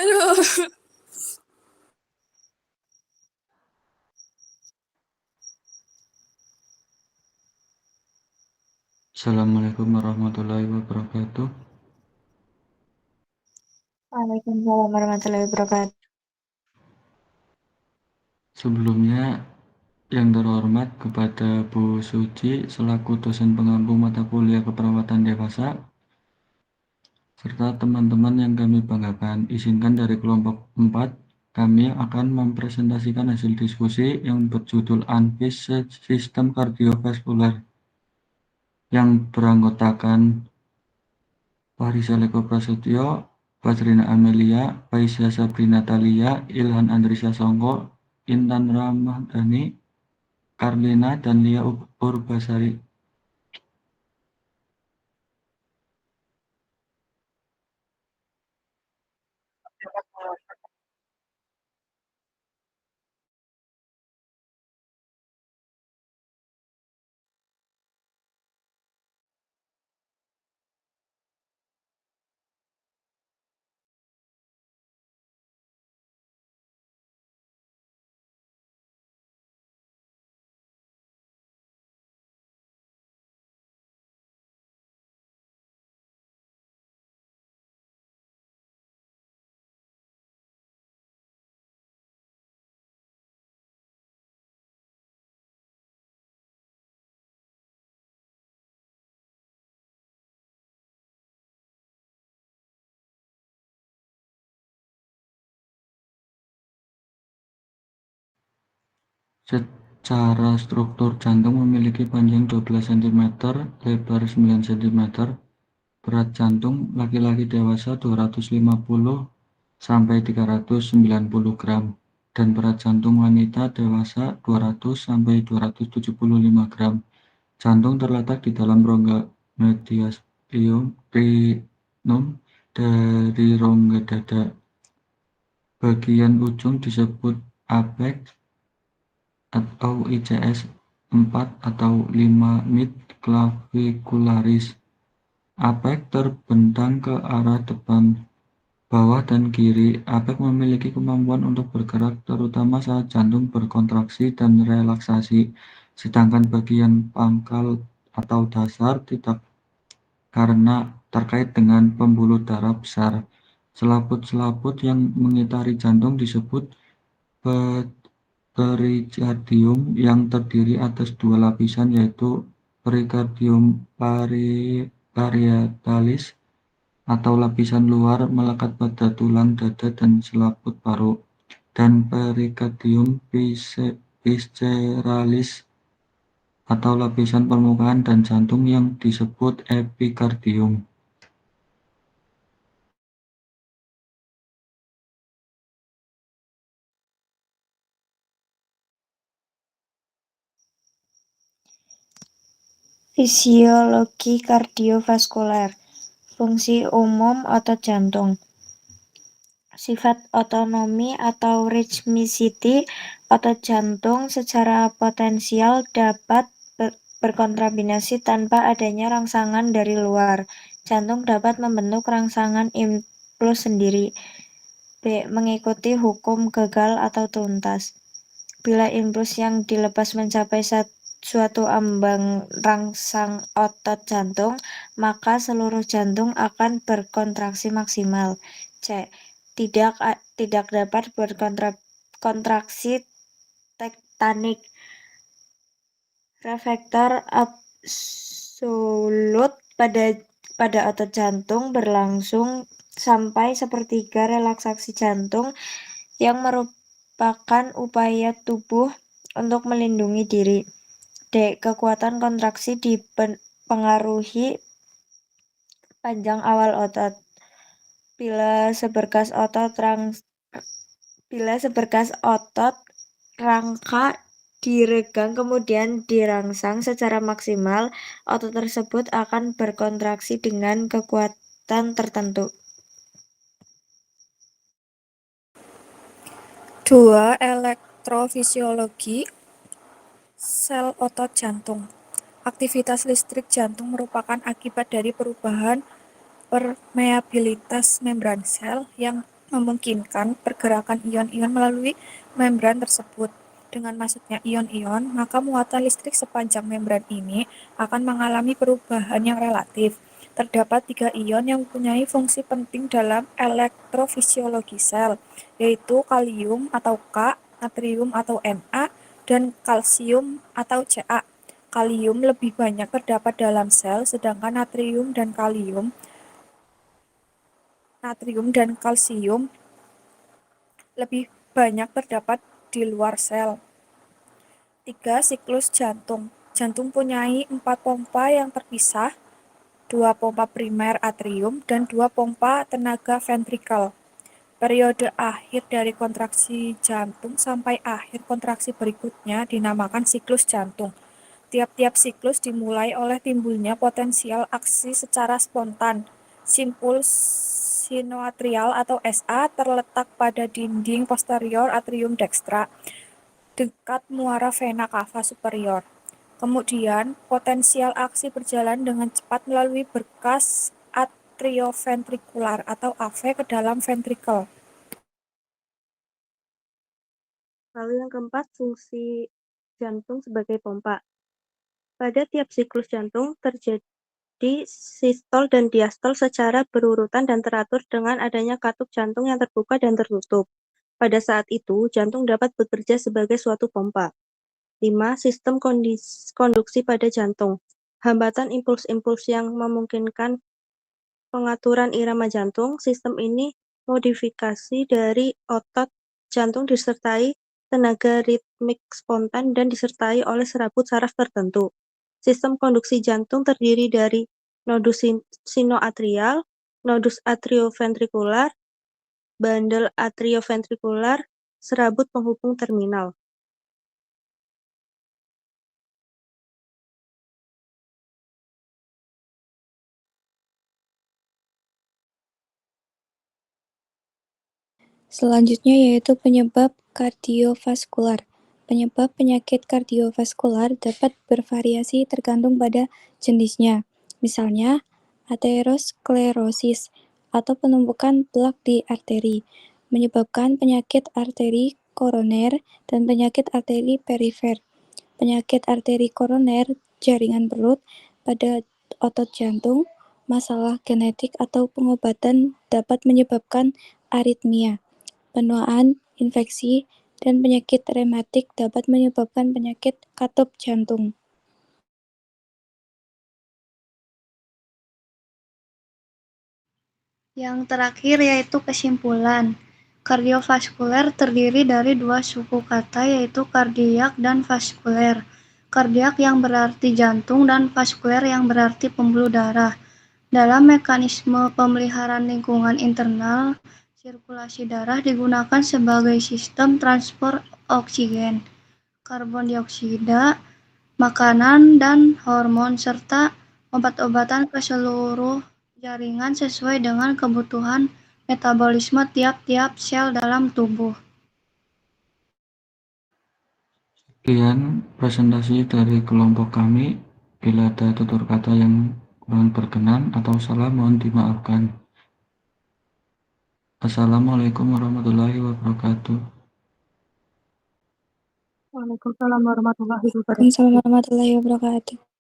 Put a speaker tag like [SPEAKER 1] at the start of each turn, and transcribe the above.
[SPEAKER 1] Aduh.
[SPEAKER 2] Assalamualaikum warahmatullahi wabarakatuh.
[SPEAKER 1] Waalaikumsalam warahmatullahi wabarakatuh.
[SPEAKER 2] Sebelumnya, yang terhormat kepada Bu Suci selaku dosen pengampu mata kuliah keperawatan dewasa, serta teman-teman yang kami banggakan. Izinkan dari kelompok 4, kami akan mempresentasikan hasil diskusi yang berjudul ANFIS Sistem Kardiovaskular yang beranggotakan Farisa Eko Prasetyo, Fajrina Amelia, Faiza Sabrina Thalia, Ilhan Andrisya Songko, Intan Ramadhani, Karlina, dan Lia Urbasari. Secara struktur, jantung memiliki panjang 12 cm, lebar 9 cm, berat jantung laki-laki dewasa 250 sampai 390 gram, dan berat jantung wanita dewasa 200 sampai 275 gram. Jantung terletak di dalam rongga mediastinum dari rongga dada. Bagian ujung disebut apex atau ICS 4 atau 5 mid clavicularis. Apex terbentang ke arah depan, bawah, dan kiri. Apex memiliki kemampuan untuk bergerak terutama saat jantung berkontraksi dan relaksasi, sedangkan bagian pangkal atau dasar tidak karena terkait dengan pembuluh darah besar. Selaput-selaput yang mengitari jantung disebut perikardium yang terdiri atas dua lapisan, yaitu perikardium parietalis atau lapisan luar melekat pada tulang dada dan selaput paru, dan perikardium visceralis atau lapisan permukaan dan jantung yang disebut epikardium.
[SPEAKER 1] Fisiologi kardiovaskuler. Fungsi umum otot jantung. Sifat otonomi atau rhythmicity otot jantung secara potensial dapat berkontraminasi tanpa adanya rangsangan dari luar. Jantung dapat membentuk rangsangan impuls sendiri. B. Mengikuti hukum gagal atau tuntas. Bila impuls yang dilepas mencapai suatu ambang rangsang otot jantung, maka seluruh jantung akan berkontraksi maksimal. C. Tidak dapat berkontraksi tektonik. Reflektor absolut pada otot jantung berlangsung sampai sepertiga relaksasi jantung yang merupakan upaya tubuh untuk melindungi diri. D. Kekuatan kontraksi dipengaruhi panjang awal otot. Bila seberkas otot rangka diregang kemudian dirangsang secara maksimal, otot tersebut akan berkontraksi dengan kekuatan tertentu.
[SPEAKER 3] 2. Elektrofisiologi sel otot jantung. Aktivitas listrik jantung merupakan akibat dari perubahan permeabilitas membran sel yang memungkinkan pergerakan ion-ion melalui membran tersebut. Dengan masuknya ion-ion, maka muatan listrik sepanjang membran ini akan mengalami perubahan yang relatif. Terdapat 3 ion yang mempunyai fungsi penting dalam elektrofisiologi sel, yaitu kalium atau K, natrium atau Na, dan kalsium atau Ca. Kalium lebih banyak terdapat dalam sel, sedangkan natrium dan kalsium lebih banyak terdapat di luar sel. 3. Siklus jantung. Jantung punyai 4 pompa yang terpisah, 2 pompa primer atrium dan 2 pompa tenaga ventrikel. Periode akhir dari kontraksi jantung sampai akhir kontraksi berikutnya dinamakan siklus jantung. Tiap-tiap siklus dimulai oleh timbulnya potensial aksi secara spontan. Simpul sinoatrial atau SA terletak pada dinding posterior atrium dextra, dekat muara vena cava superior. Kemudian, potensial aksi berjalan dengan cepat melalui berkas atrioventrikular atau AV ke dalam ventrikel.
[SPEAKER 1] Lalu yang keempat, fungsi jantung sebagai pompa. Pada tiap siklus jantung terjadi sistol dan diastol secara berurutan dan teratur dengan adanya katup jantung yang terbuka dan tertutup. Pada saat itu, jantung dapat bekerja sebagai suatu pompa. 5. Sistem konduksi pada jantung. Hambatan impuls-impuls yang memungkinkan pengaturan irama jantung. Sistem ini modifikasi dari otot jantung disertai tenaga ritmik spontan dan disertai oleh serabut saraf tertentu. Sistem konduksi jantung terdiri dari nodus sinoatrial, nodus atrioventrikular, bandel atrioventrikular, serabut penghubung terminal.
[SPEAKER 4] Selanjutnya yaitu penyebab kardiovaskular. Penyebab penyakit kardiovaskular dapat bervariasi tergantung pada jenisnya. Misalnya, aterosklerosis atau penumpukan plak di arteri, menyebabkan penyakit arteri koroner dan penyakit arteri perifer. Penyakit arteri koroner, jaringan perut pada otot jantung, masalah genetik atau pengobatan dapat menyebabkan aritmia. Penuaan, infeksi, dan penyakit rematik dapat menyebabkan penyakit katup jantung.
[SPEAKER 5] Yang terakhir yaitu kesimpulan. Kardiovaskuler terdiri dari 2 suku kata yaitu kardiak dan vaskuler. Kardiak yang berarti jantung dan vaskuler yang berarti pembuluh darah. Dalam mekanisme pemeliharaan lingkungan internal, sirkulasi darah digunakan sebagai sistem transport oksigen, karbon dioksida, makanan dan hormon, serta obat-obatan ke seluruh jaringan sesuai dengan kebutuhan metabolisme tiap-tiap sel dalam tubuh.
[SPEAKER 2] Sekian presentasi dari kelompok kami. Bila ada tutur kata yang kurang berkenan atau salah, mohon dimaafkan. Assalamualaikum warahmatullahi wabarakatuh.
[SPEAKER 1] Waalaikumsalam warahmatullahi wabarakatuh.
[SPEAKER 4] Waalaikumsalam warahmatullahi wabarakatuh.